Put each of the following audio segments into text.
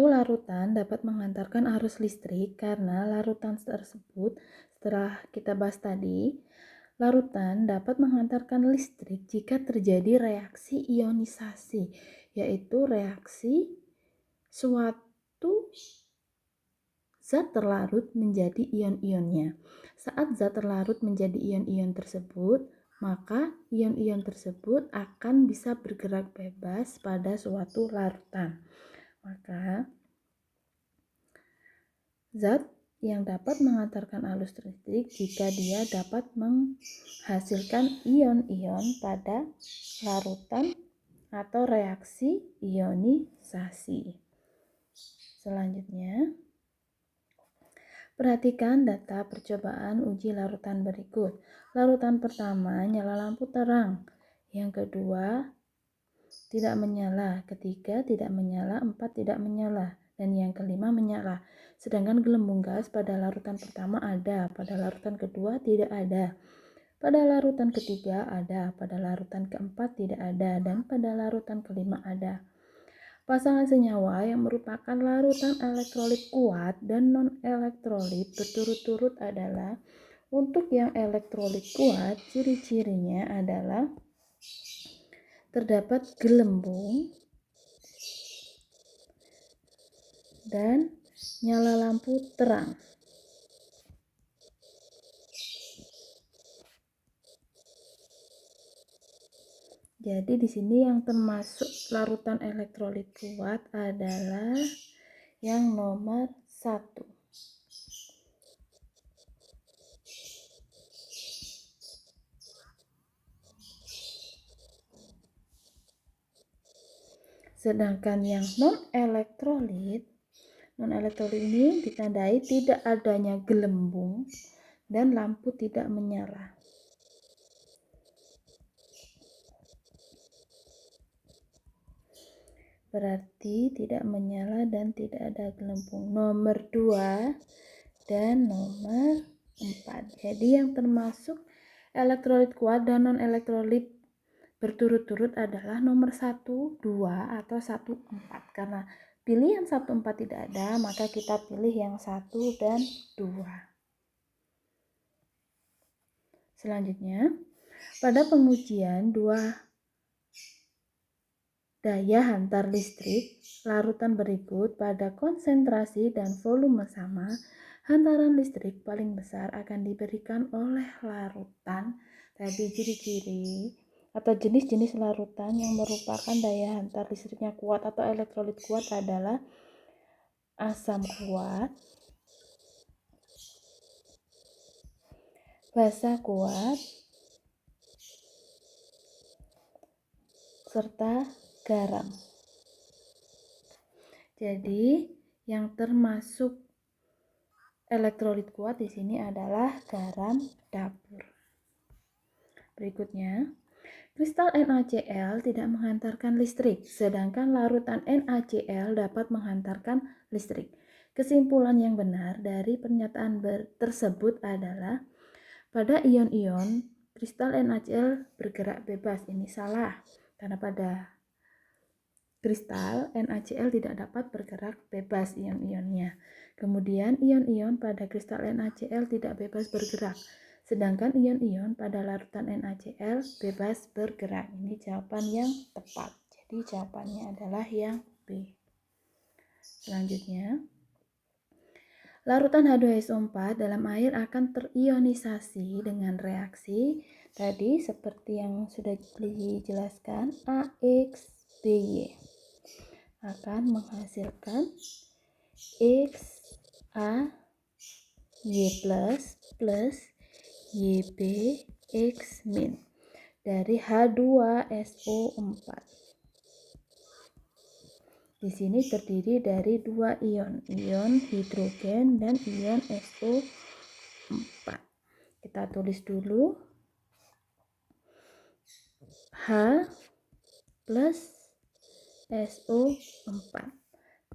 Suatu larutan dapat menghantarkan arus listrik karena larutan tersebut, setelah kita bahas tadi, larutan dapat menghantarkan listrik jika terjadi reaksi ionisasi, yaitu reaksi suatu zat terlarut menjadi ion-ionnya. Saat zat terlarut menjadi ion-ion tersebut, maka ion-ion tersebut akan bisa bergerak bebas pada suatu larutan. Maka zat yang dapat mengantarkan arus listrik jika dia dapat menghasilkan ion-ion pada larutan atau reaksi ionisasi. Selanjutnya, perhatikan data percobaan uji larutan berikut. Larutan pertama nyala lampu terang, yang kedua tidak menyala, ketiga tidak menyala, empat tidak menyala, dan yang kelima menyala. Sedangkan gelembung gas pada larutan pertama ada, pada larutan kedua tidak ada, pada larutan ketiga ada, pada larutan keempat tidak ada, dan pada larutan kelima ada. Pasangan senyawa yang merupakan larutan elektrolit kuat dan non-elektrolit berturut-turut adalah: untuk yang elektrolit kuat, ciri-cirinya adalah terdapat gelembung dan nyala lampu terang. Jadi di sini yang termasuk larutan elektrolit kuat adalah yang nomor 1. Sedangkan yang non-elektrolit ini ditandai tidak adanya gelembung dan lampu tidak menyala. Berarti tidak menyala dan tidak ada gelembung. Nomor 2 dan nomor 4. Jadi yang termasuk elektrolit kuat dan non-elektrolit berturut-turut adalah nomor 1, 2, atau 1, 4. Karena pilihan 1, 4 tidak ada, maka kita pilih yang 1 dan 2. Selanjutnya, pada pengujian dua daya hantar listrik larutan berikut pada konsentrasi dan volume sama, hantaran listrik paling besar akan diberikan oleh larutan. Tadi ciri-ciri atau jenis-jenis larutan yang merupakan daya hantar listriknya kuat atau elektrolit kuat adalah asam kuat, basa kuat, serta garam. Jadi yang termasuk elektrolit kuat di sini adalah garam dapur. Berikutnya, kristal NaCl tidak menghantarkan listrik, sedangkan larutan NaCl dapat menghantarkan listrik. Kesimpulan yang benar dari pernyataan tersebut adalah pada ion-ion kristal NaCl bergerak bebas. Ini salah, karena pada kristal NaCl tidak dapat bergerak bebas ion-ionnya. Kemudian ion-ion pada kristal NaCl tidak bebas bergerak, sedangkan ion-ion pada larutan NaCl bebas bergerak. Ini jawaban yang tepat. Jadi jawabannya adalah yang B. Selanjutnya, larutan H2SO4 dalam air akan terionisasi dengan reaksi tadi seperti yang sudah dijelaskan, AX-BY akan menghasilkan XaY plus YbX- dari H2SO4. Di sini terdiri dari dua ion, ion hidrogen dan ion SO4. Kita tulis dulu H plus SO4.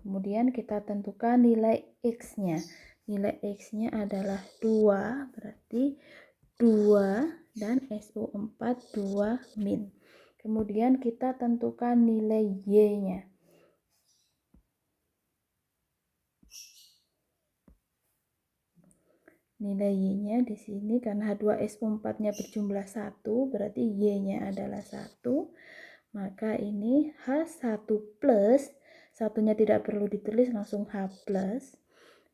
Kemudian kita tentukan nilai X-nya. Nilai X-nya adalah 2, berarti 2 dan SO4 2-. Kemudian kita tentukan nilai Y-nya. Nilai Y-nya di sini karena H2SO4-nya berjumlah 1, berarti Y-nya adalah 1. Maka ini H1 plus, satunya tidak perlu ditulis, langsung H plus,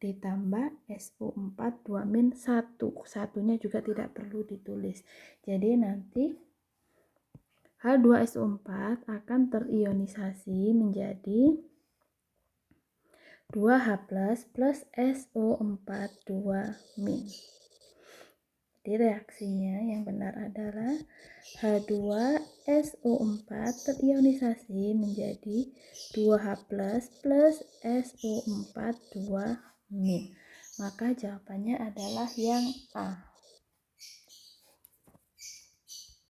ditambah SO4 2 1. Satunya juga tidak perlu ditulis. Jadi nanti H2SO4 akan terionisasi menjadi 2H plus SO4 2-. Jadi reaksinya yang benar adalah H2SO4 terionisasi menjadi 2H plus SO4 2-. Maka jawabannya adalah yang A.